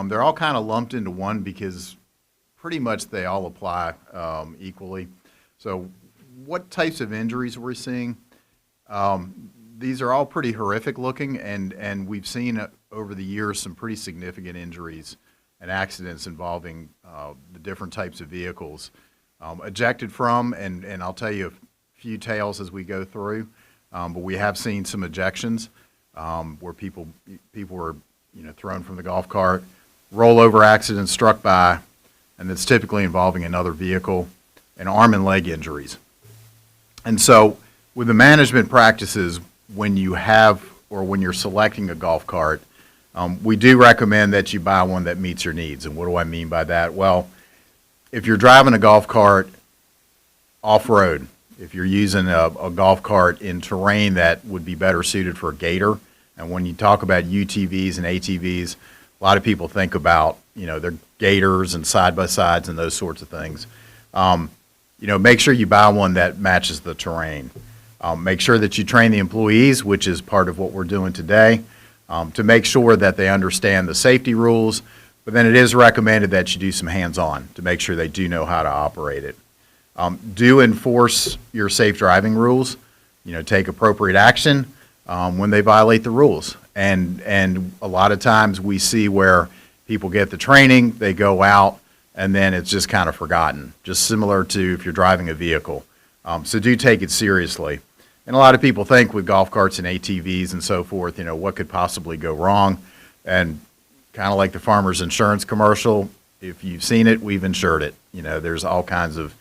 They're all kind of lumped into one because pretty much they all apply equally. So what types of injuries we're seeing? These are all pretty horrific looking, and we've seen over the years some pretty significant injuries and accidents involving the different types of vehicles ejected from, and I'll tell you a few tales as we go through, but we have seen some ejections where people were thrown from the golf cart, rollover accidents, struck by, and it's typically involving another vehicle, and arm and leg injuries. And so with the management practices, when you have or when you're selecting a golf cart, we do recommend that you buy one that meets your needs. And what do I mean by that? Well, if you're driving a golf cart off-road, if you're using a golf cart in terrain that would be better suited for a gator, and when you talk about UTVs and ATVs, a lot of people think about, their gators and side-by-sides and those sorts of things. Make sure you buy one that matches the terrain. Make sure that you train the employees, which is part of what we're doing today, to make sure that they understand the safety rules, but then it is recommended that you do some hands-on to make sure they do know how to operate it. Do enforce your safe driving rules. Take appropriate action when they violate the rules. And a lot of times we see where people get the training, they go out, and then it's just kind of forgotten, just similar to if you're driving a vehicle. So do take it seriously. And a lot of people think with golf carts and ATVs and so forth, what could possibly go wrong? And kind of like the Farmers Insurance commercial, if you've seen it, we've insured it. There's all kinds of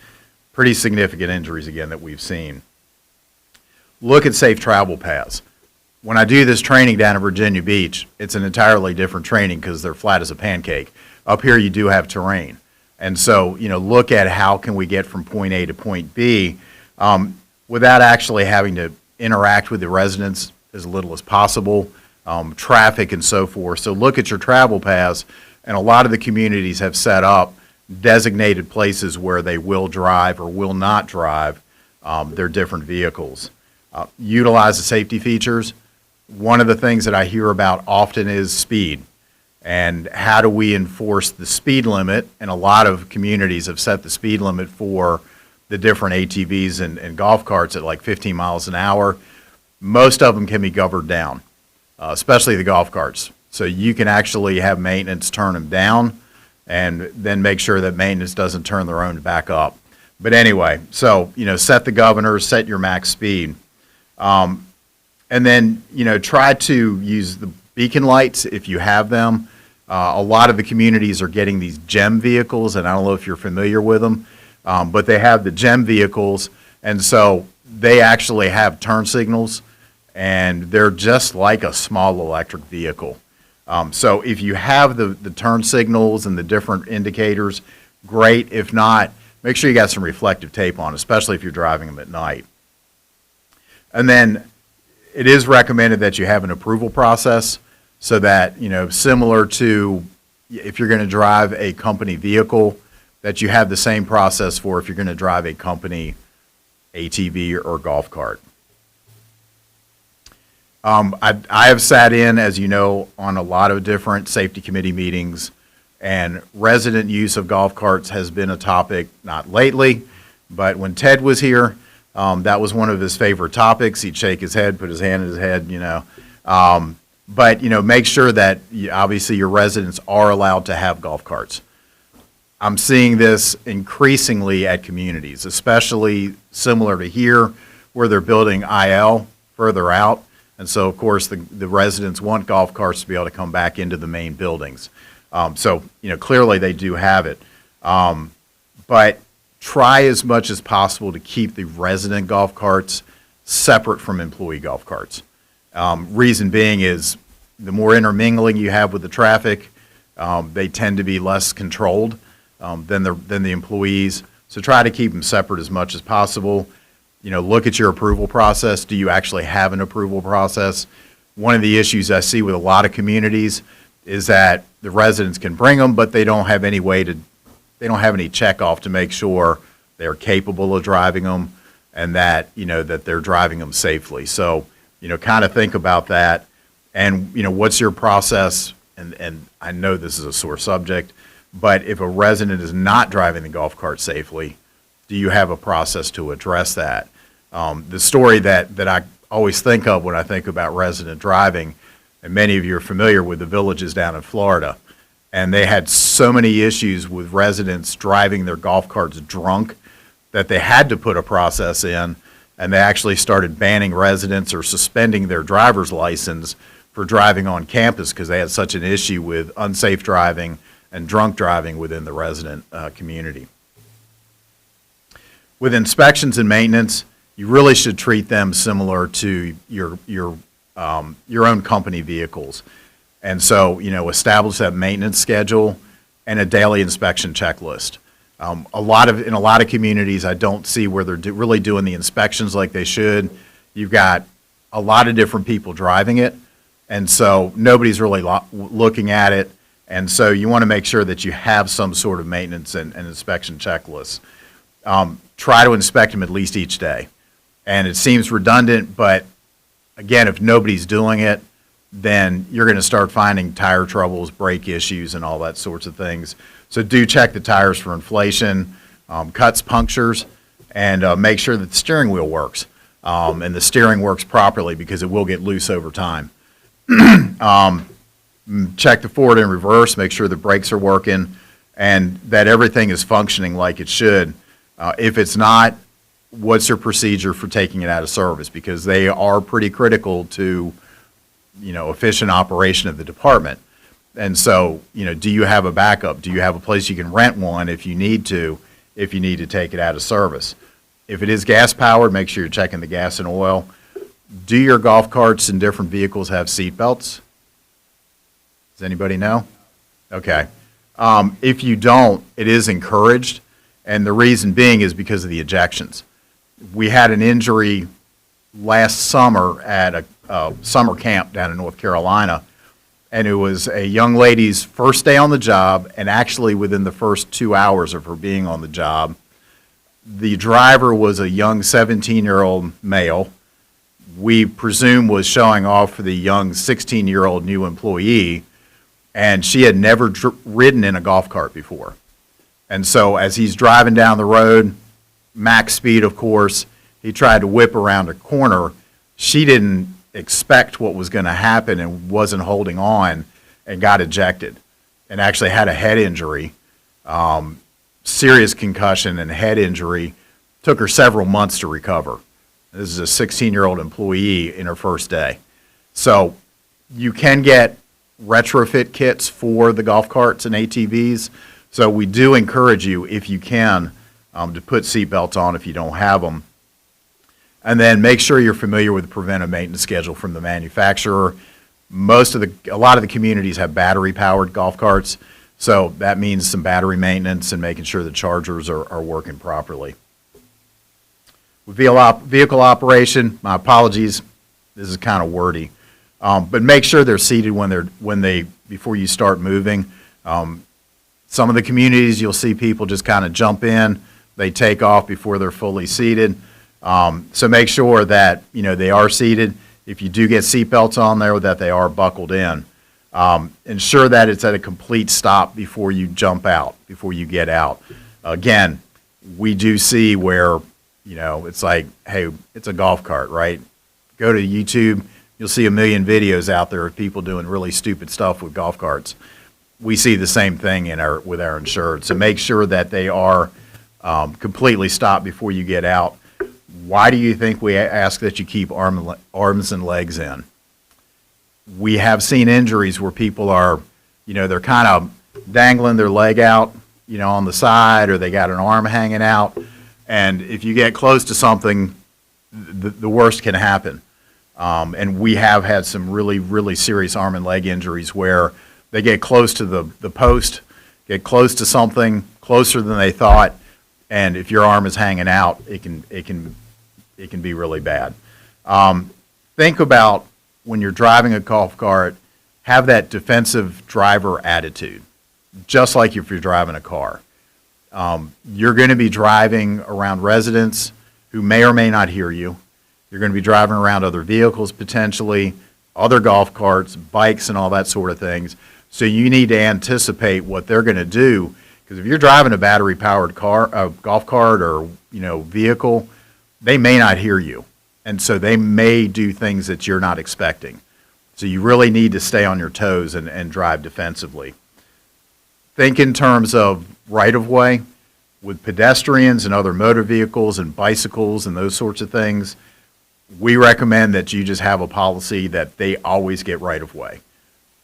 pretty significant injuries, again, that we've seen. Look at safe travel paths. When I do this training down in Virginia Beach, it's an entirely different training because they're flat as a pancake. Up here, you do have terrain. And so, look at how can we get from point A to point B without actually having to interact with the residents as little as possible, traffic and so forth. So look at your travel paths, and a lot of the communities have set up designated places where they will drive or will not drive their different vehicles. Utilize the safety features. One of the things that I hear about often is speed. And how do we enforce the speed limit? And a lot of communities have set the speed limit for the different ATVs and golf carts at like 15 miles an hour. Most of them can be governed down, especially the golf carts. So you can actually have maintenance turn them down and then make sure that maintenance doesn't turn their own back up. But anyway, so, set the governors, set your max speed. And then, try to use the beacon lights if you have them. A lot of the communities are getting these GEM vehicles, and I don't know if you're familiar with them, but they have the GEM vehicles, and so they actually have turn signals, and they're just like a small electric vehicle. So if you have the turn signals and the different indicators, great. If not, make sure you got some reflective tape on, especially if you're driving them at night. And then it is recommended that you have an approval process so that, similar to if you're going to drive a company vehicle, that you have the same process for if you're going to drive a company ATV or golf cart. I have sat in, as you know, on a lot of different safety committee meetings, and resident use of golf carts has been a topic, not lately, but when Ted was here, that was one of his favorite topics. He'd shake his head, put his hand in his head, But, make sure that obviously your residents are allowed to have golf carts. I'm seeing this increasingly at communities, especially similar to here where they're building IL further out. And so, of course, the residents want golf carts to be able to come back into the main buildings. So, clearly they do have it. But try as much as possible to keep the resident golf carts separate from employee golf carts. Reason being is the more intermingling you have with the traffic, they tend to be less controlled than the employees. So try to keep them separate as much as possible. Look at your approval process. Do you actually have an approval process? One of the issues I see with a lot of communities is that the residents can bring them, but they don't have any check off to make sure they're capable of driving them and that, that they're driving them safely. So, kind of think about that and, what's your process and I know this is a sore subject, but if a resident is not driving the golf cart safely, do you have a process to address that? The story that I always think of when I think about resident driving, and many of you are familiar with the villages down in Florida, and they had so many issues with residents driving their golf carts drunk that they had to put a process in, and they actually started banning residents or suspending their driver's license for driving on campus because they had such an issue with unsafe driving and drunk driving within the resident community. With inspections and maintenance, you really should treat them similar to your own company vehicles. And so, establish that maintenance schedule and a daily inspection checklist. In a lot of communities, I don't see where they're really doing the inspections like they should. You've got a lot of different people driving it, and so nobody's really looking at it. And so you want to make sure that you have some sort of maintenance and inspection checklist. Try to inspect them at least each day. And it seems redundant, but again, if nobody's doing it, then you're going to start finding tire troubles, brake issues, and all that sorts of things. So do check the tires for inflation, cuts, punctures, and make sure that the steering wheel works. And the steering works properly because it will get loose over time. Check the forward and reverse, make sure the brakes are working, and that everything is functioning like it should. If it's not, what's your procedure for taking it out of service? Because they are pretty critical to, efficient operation of the department. And so, do you have a backup? Do you have a place you can rent one if you need to take it out of service? If it is gas powered, make sure you're checking the gas and oil. Do your golf carts and different vehicles have seat belts? Does anybody know? Okay. If you don't, it is encouraged, and the reason being is because of the ejections. We had an injury last summer at a summer camp down in North Carolina, and it was a young lady's first day on the job, and actually within the first 2 hours of her being on the job, the driver was a young 17-year-old male. We presume was showing off for the young 16-year-old new employee, and she had never ridden in a golf cart before. And so as he's driving down the road, max speed, of course, he tried to whip around a corner. She didn't expect what was going to happen and wasn't holding on and got ejected and actually had a head injury, serious concussion and head injury. Took her several months to recover. This is a 16-year-old employee in her first day. So you can get retrofit kits for the golf carts and ATVs. So we do encourage you, if you can, to put seat belts on if you don't have them. And then make sure you're familiar with the preventive maintenance schedule from the manufacturer. A lot of the communities have battery-powered golf carts, so that means some battery maintenance and making sure the chargers are working properly. With vehicle operation, my apologies, this is kind of wordy, but make sure they're seated before you start moving. Some of the communities, you'll see people just kind of jump in, they take off before they're fully seated. So make sure that they are seated. If you do get seat belts on there, that they are buckled in. Ensure that it's at a complete stop before you jump out, before you get out. Again, we do see where it's like, hey, it's a golf cart, right? Go to YouTube, you'll see a million videos out there of people doing really stupid stuff with golf carts. We see the same thing with our insured. So make sure that they are completely stopped before you get out. Why do you think we ask that you keep arms and legs in? We have seen injuries where people are, they're kind of dangling their leg out, on the side, or they got an arm hanging out. And if you get close to something, the worst can happen. And we have had some really, really serious arm and leg injuries where they get close to the post, get close to something, closer than they thought, and if your arm is hanging out, it can be really bad. Think about when you're driving a golf cart, have that defensive driver attitude, just like if you're driving a car. You're going to be driving around residents who may or may not hear you. You're going to be driving around other vehicles potentially, other golf carts, bikes, and all that sort of things. We see the same thing with our insured. So make sure that they are completely stopped before you get out. Again, we have had some really, really serious arm and leg injuries where they get close to something, they get close to something, closer than they thought, and if your arm is hanging out, it can be really bad. Think about when you're driving a golf cart, have that defensive driver attitude, just like if you're driving a car. You're going to be driving around residents who may or may not hear you. You're going to be driving around other vehicles potentially, So you need to anticipate what they're going to do, because if you're driving a battery-powered car, a golf cart or, vehicle, they may not hear you. And so they may do things that you're not expecting. So you really need to stay on your toes and drive defensively. Think in terms of right-of-way. With pedestrians and other motor vehicles and bicycles and those sorts of things, we recommend that you just have a policy that they always get right-of-way.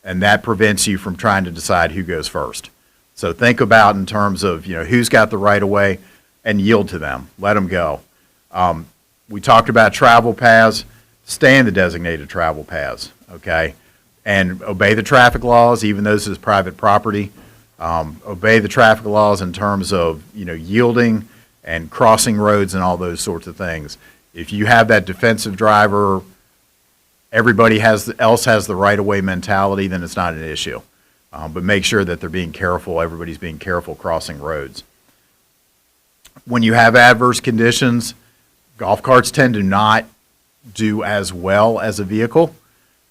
And that prevents you from trying to decide who goes first. So think about in terms of, who's got the right-of-way and yield to them. Let them go. We talked about travel paths. Stay in the designated travel paths, okay? And obey the traffic laws, even though this is private property. Obey the traffic laws in terms of, yielding and crossing roads and all those sorts of things. If you have that defensive driver, everybody else has the right-of-way mentality, then it's not an issue. But make sure that they're being careful, everybody's being careful crossing roads. When you have adverse conditions, golf carts tend to not do as well as a vehicle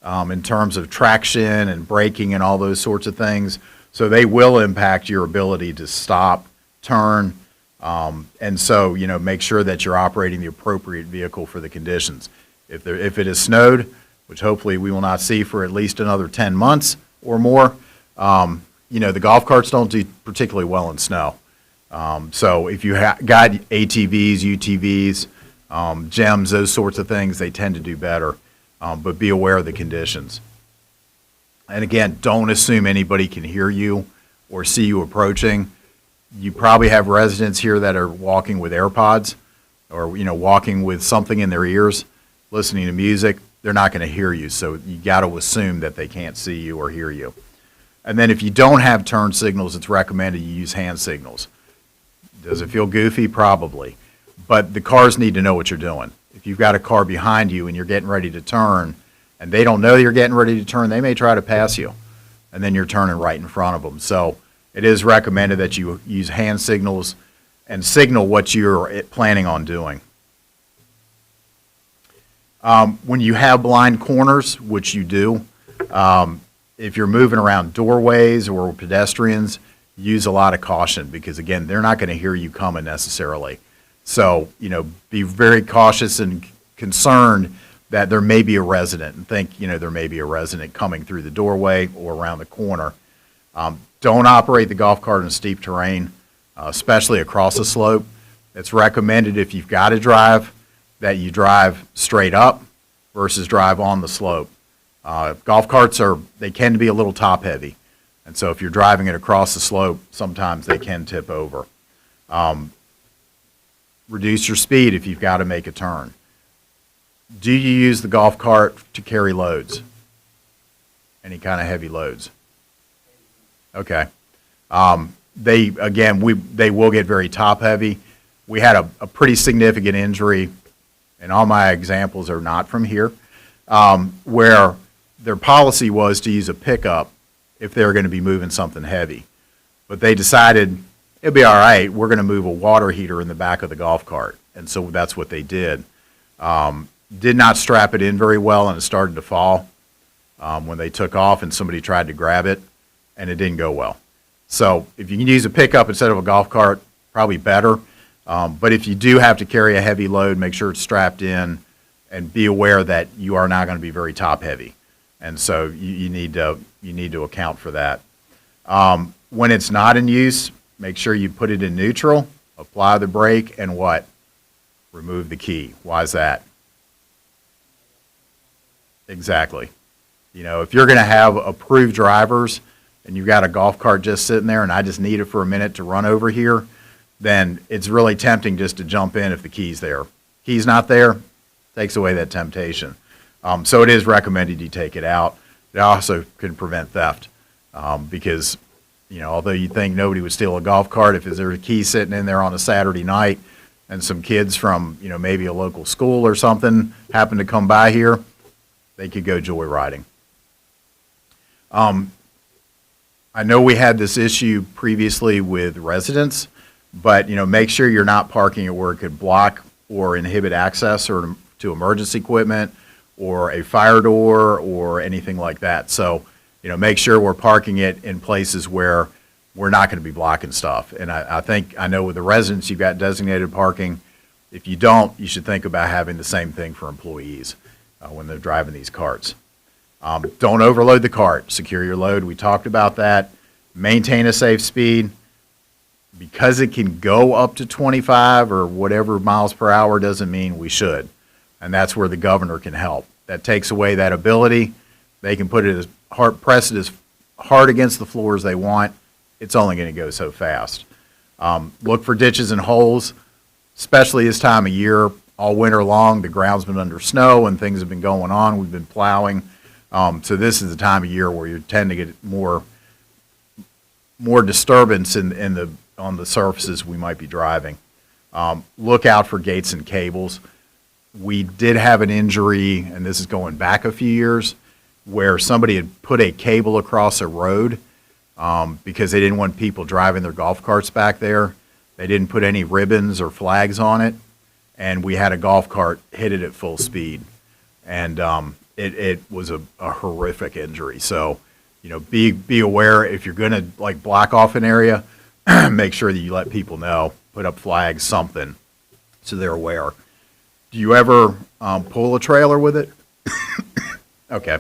in terms of traction and braking and all those sorts of things. So they will impact your ability to stop, turn, and so, make sure that you're operating the appropriate vehicle for the conditions. If it is snowed, which hopefully we will not see for at least another 10 months or more, the golf carts don't do particularly well in snow. So if you got ATVs, UTVs, GEMs, those sorts of things, they tend to do better, but be aware of the conditions. And again, don't assume anybody can hear you or see you approaching. You probably have residents here that are walking with AirPods or, walking with something in their ears, listening to music. They're not going to hear you, so you got to assume that they can't see you or hear you. And then if you don't have turn signals, it's recommended you use hand signals. Does it feel goofy? Probably. But the cars need to know what you're doing. If you've got a car behind you and you're getting ready to turn, and they don't know you're getting ready to turn, they may try to pass you, and then you're turning right in front of them. So it is recommended that you use hand signals and signal what you're planning on doing. When you have blind corners, which you do, if you're moving around doorways or pedestrians, use a lot of caution because, again, they're not going to hear you coming necessarily. So, be very cautious and concerned that there may be a resident and think, there may be a resident coming through the doorway or around the corner. Don't operate the golf cart in steep terrain, especially across a slope. It's recommended if you've got to drive that you drive straight up versus drive on the slope. Golf carts they can be a little top heavy. And so if you're driving it across the slope, sometimes they can tip over. Reduce your speed if you've got to make a turn. Do you use the golf cart to carry loads? Any kind of heavy loads? Okay. They will get very top heavy. We had a pretty significant injury, and all my examples are not from here, where their policy was to use a pickup if they were going to be moving something heavy. But they decided it'd be all right, we're going to move a water heater in the back of the golf cart. And so that's what they did. Did not strap it in very well, and it started to fall when they took off, and somebody tried to grab it, and it didn't go well. So if you can use a pickup instead of a golf cart, probably better. But if you do have to carry a heavy load, make sure it's strapped in, and be aware that you are not going to be very top heavy. And so you need to account for that. When it's not in use, make sure you put it in neutral, apply the brake, and what? Remove the key. Why is that? Exactly. If you're going to have approved drivers and you've got a golf cart just sitting there and I just need it for a minute to run over here, then it's really tempting just to jump in if the key's there. Key's not there, takes away that temptation. So it is recommended you take it out. It also can prevent theft because, although you think nobody would steal a golf cart, if there's a key sitting in there on a Saturday night and some kids from, maybe a local school or something happen to come by here, they could go joyriding. I know we had this issue previously with residents, but make sure you're not parking it where it could block or inhibit access or to emergency equipment or a fire door or anything like that. So make sure we're parking it in places where we're not going to be blocking stuff. And I know with the residents, you've got designated parking. If you don't, you should think about having the same thing for employees when they're driving these carts. Don't overload the cart. Secure your load. We talked about that. Maintain a safe speed. Because it can go up to 25 or whatever miles per hour doesn't mean we should. And that's where the governor can help. That takes away that ability. They can put it as hard, press it as hard against the floor as they want. It's only going to go so fast. Look for ditches and holes, especially this time of year. All winter long, the ground's been under snow and things have been going on. We've been plowing. So this is the time of year where you tend to get more disturbance on the surfaces we might be driving. Look out for gates and cables. We did have an injury, and this is going back a few years, where somebody had put a cable across a road because they didn't want people driving their golf carts back there. They didn't put any ribbons or flags on it, and we had a golf cart hit it at full speed. And it was a horrific injury. So, be aware if you're going to block off an area, make sure that you let people know, put up flags, something, so they're aware. Do you ever pull a trailer with it? Okay.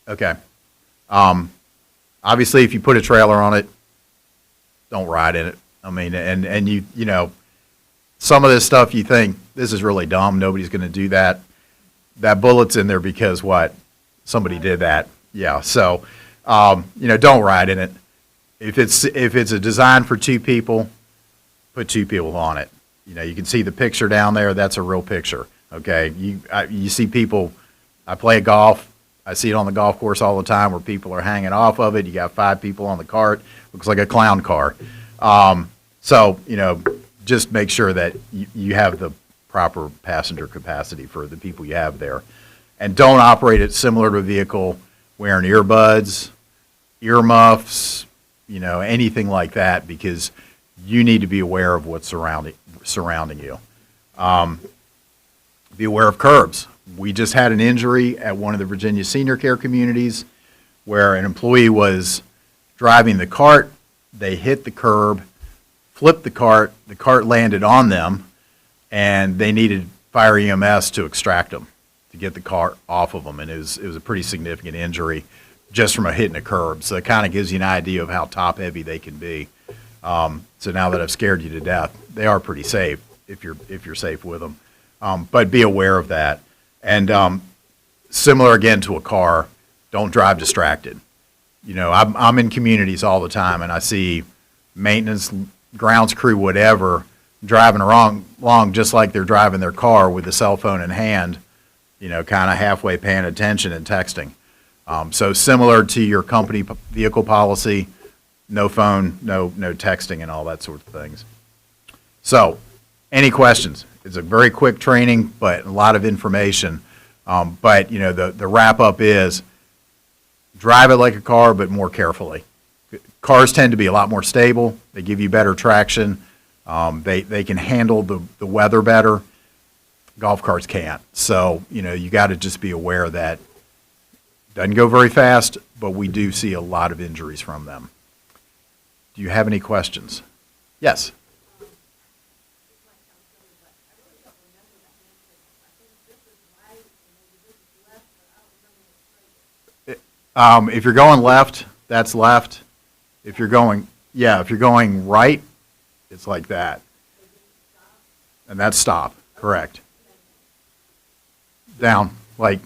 Okay. Obviously, if you put a trailer on it, don't ride in it. I mean, and some of this stuff you think, this is really dumb, nobody's going to do that. That bullet's in there because what? Somebody did that. Yeah, so, don't ride in it. If it's a design for two people, put two people on it. You can see the picture down there. That's a real picture, okay? You see people, I play golf. I see it on the golf course all the time where people are hanging off of it. You got 5 people on the cart. Looks like a clown car. So, just make sure that you have the proper passenger capacity for the people you have there. And don't operate it similar to a vehicle wearing earbuds, earmuffs, anything like that, because you need to be aware of what's surrounding you. Be aware of curbs. We just had an injury at one of the Virginia senior care communities where an employee was driving the cart. They hit the curb, flipped the cart landed on them, and they needed fire EMS to extract them, to get the cart off of them. And it was a pretty significant injury just from hitting a curb. So it kind of gives you an idea of how top heavy they can be. So now that I've scared you to death, they are pretty safe if you're safe with them. But be aware of that. And similar again to a car, don't drive distracted. I'm in communities all the time, and I see maintenance, grounds crew, whatever, driving along just like they're driving their car with the cell phone in hand, kind of halfway paying attention and texting. So similar to your company vehicle policy, no phone, no texting, and all that sort of things. So, any questions? It's a very quick training, but a lot of information. But the wrap up is drive it like a car, but more carefully. Cars tend to be a lot more stable. They give you better traction. They can handle the weather better. Golf carts can't. So you got to just be aware that it doesn't go very fast, but we do see a lot of injuries from them. Do you have any questions? Yes. If you're going left, that's left. If you're going right, it's like that. And that's stop, correct. Down, like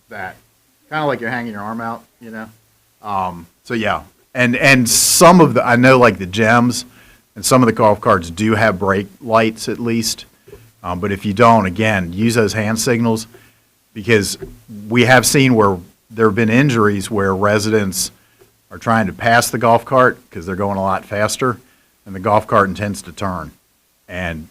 that. Kind of like you're hanging your arm out, So yeah, and some of I know like the gems and some of the golf carts do have brake lights at least. But if you don't, again, use those hand signals, because we have seen where there have been injuries where residents are trying to pass the golf cart because they're going a lot faster, and the golf cart intends to turn, and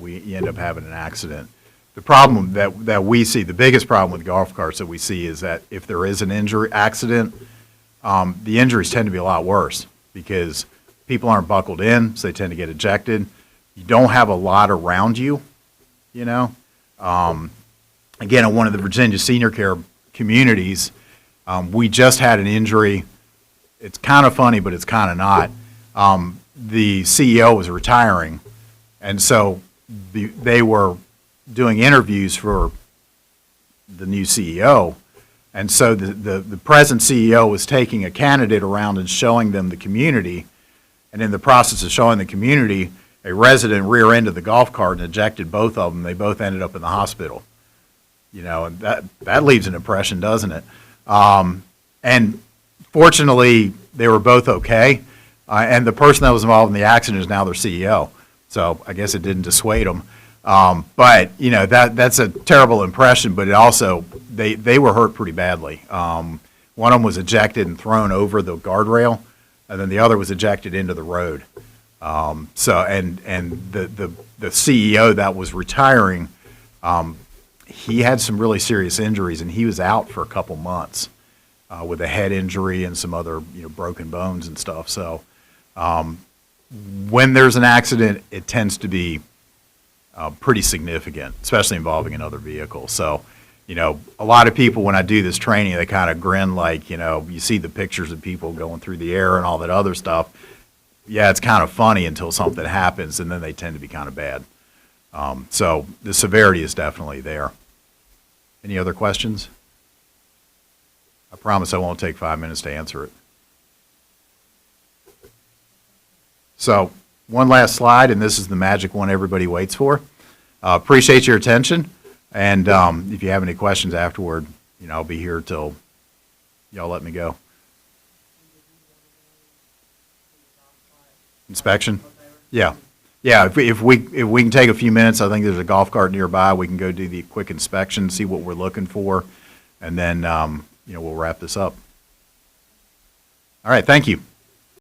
we end up having an accident. The problem that we see, the biggest problem with golf carts that we see, is that if there is an accident, the injuries tend to be a lot worse because people aren't buckled in, so they tend to get ejected. You don't have a lot around you, Again, in one of the Virginia senior care communities, we just had an injury. It's kind of funny, but it's kind of not. The CEO was retiring, and so they were doing interviews for the new CEO. And so the present CEO was taking a candidate around and showing them the community. And in the process of showing the community, a resident rear-ended the golf cart and ejected both of them. They both ended up in the hospital. You know, and that leaves an impression, doesn't it? And fortunately, they were both okay. And the person that was involved in the accident is now their CEO. So I guess it didn't dissuade them. But, you know, that's a terrible impression, but it also, they were hurt pretty badly. One of them was ejected and thrown over the guardrail, and then the other was ejected into the road. So, and the CEO that was retiring, he had some really serious injuries, and he was out for a couple months with a head injury and some other, you know, broken bones and stuff. So when there's an accident, it tends to be pretty significant, especially involving another vehicle. So, you know, a lot of people, when I do this training, they kind of grin like, you know, you see the pictures of people going through the air and all that other stuff. Yeah, it's kind of funny until something happens, and then they tend to be kind of bad. So the severity is definitely there. Any other questions? I promise I won't take 5 minutes to answer it. So one last slide, and this is the magic one everybody waits for. Appreciate your attention, and if you have any questions afterward, you know, I'll be here till y'all let me go. Inspection? Yeah. Yeah, if we can take a few minutes, I think there's a golf cart nearby. We can go do the quick inspection, see what we're looking for, and then, you know, we'll wrap this up. All right, thank you.